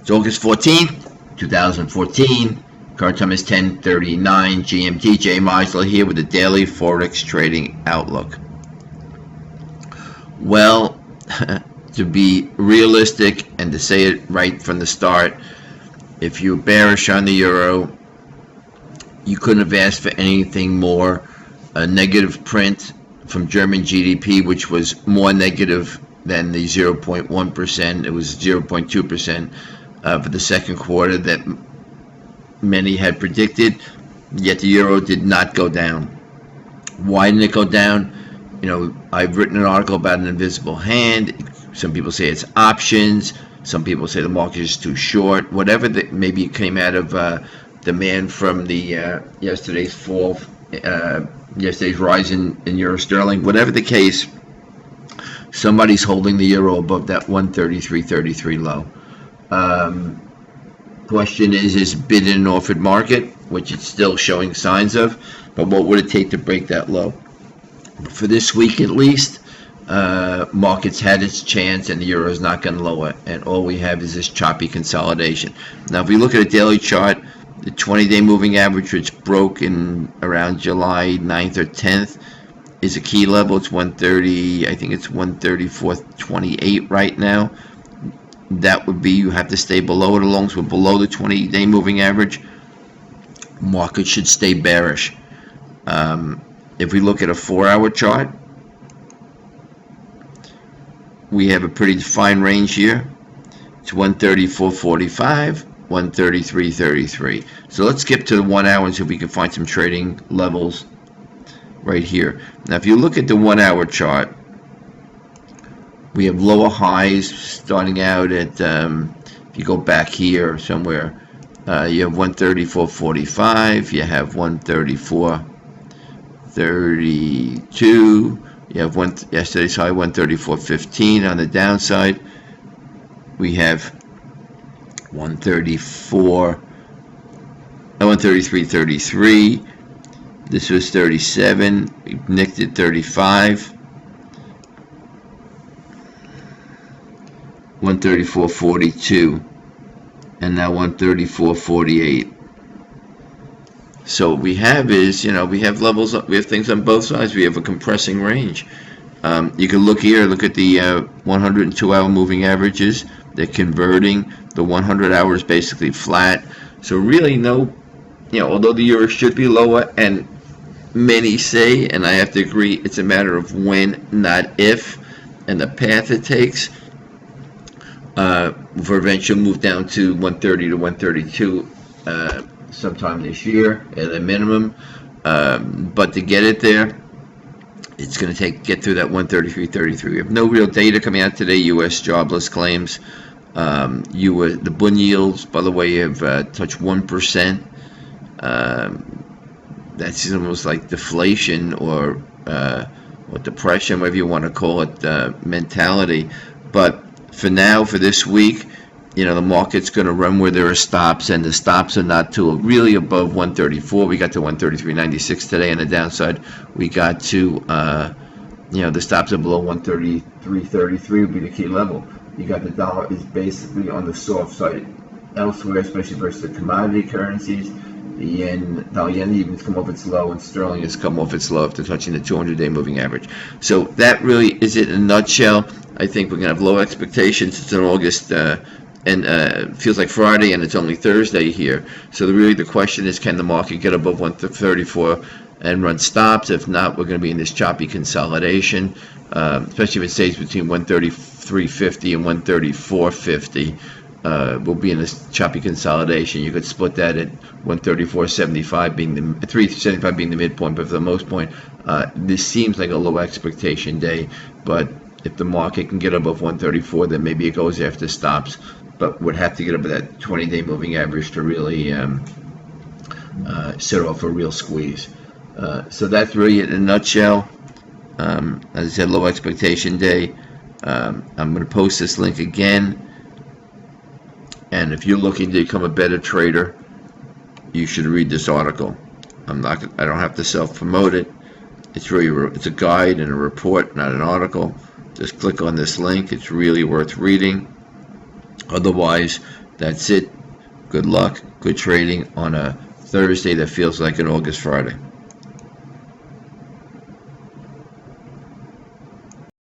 It's August 14th, 2014. Current time is 10:39 GMT. Jay Meisler here with the daily Forex trading outlook. Well, to be realistic and to say it right from the start, if you're bearish on the euro, you couldn't have asked for anything more. A negative print from German GDP, which was more negative than the 0.1%. It was 0.2% for the second quarter that many had predicted, yet the euro did not go down. Why didn't it go down? I've written an article about an invisible hand. Some people say it's options. Some people say the market is too short. Whatever, maybe it came out of demand from the yesterday's fall, yesterday's rise in euro sterling. Whatever the case, somebody's holding the euro above that 133.33 low. Question is bid in an offered market, which it's still showing signs of, but what would it take to break that low? For this week at least, markets had its chance and the euro is not going to lower, and all we have is this choppy consolidation. Now if we look at a daily chart, the 20-day moving average, which broke in around July 9th or 10th, is a key level. It's 130, I think it's 134.28 right now. That would be, you have to stay below it. As long as we're below the 20-day moving average, market should stay bearish. If we look at a 4-hour chart, we have a pretty defined range here. It's 134.45, 133.33. So let's skip to the 1 hour and see if we can find some trading levels right here. Now if you look at the 1 hour chart, we have lower highs starting out at, if you go back here somewhere, you have 134.45, you have 134.32, you have yesterday's high 134.15 on the downside. We have 133.33. This was 37. We nicked at 35. 134.42, and now 134.48. So what we have is, we have levels, we have things on both sides. We have a compressing range. You can look here, look at the 102-hour moving averages. They're converting. The 100 hours basically flat. So really although the euro should be lower, and many say, and I have to agree, it's a matter of when, not if, and the path it takes. For eventual move down to 130 to 132 sometime this year at a minimum. But to get it there, it's going to get through that 133.33. We have no real data coming out today. U.S. jobless claims. The bund yields, by the way, have touched 1%. That's almost like deflation or depression, whatever you want to call it, mentality. But for now, for this week, the market's going to run where there are stops, and the stops are not to really above 134. We got to 133.96 today on the downside. We got to, the stops are below 133.33 would be the key level. You got the dollar is basically on the soft side elsewhere, especially versus the commodity currencies. The yen even has come off its low, and sterling has come off its low after touching the 200-day moving average. So that really is it in a nutshell. I think we're going to have low expectations. It's in August, and feels like Friday, and it's only Thursday here. So really the question is, can the market get above 134 and run stops? If not, we're going to be in this choppy consolidation, especially if it stays between 133.50 and 134.50. We'll be in this choppy consolidation. You could split that at 134.75 being the 375 being the midpoint, but for the most point, this seems like a low expectation day. But if the market can get above 134, then maybe it goes after stops, but would have to get above that 20-day moving average to really set off a real squeeze. So that's really it in a nutshell. As I said, low expectation day. I'm going to post this link again. And if you're looking to become a better trader, you should read this article. I don't have to self-promote it. It's a guide and a report, not an article. Just click on this link. It's really worth reading. Otherwise, That's it. Good luck, good trading on a Thursday that feels like an August Friday.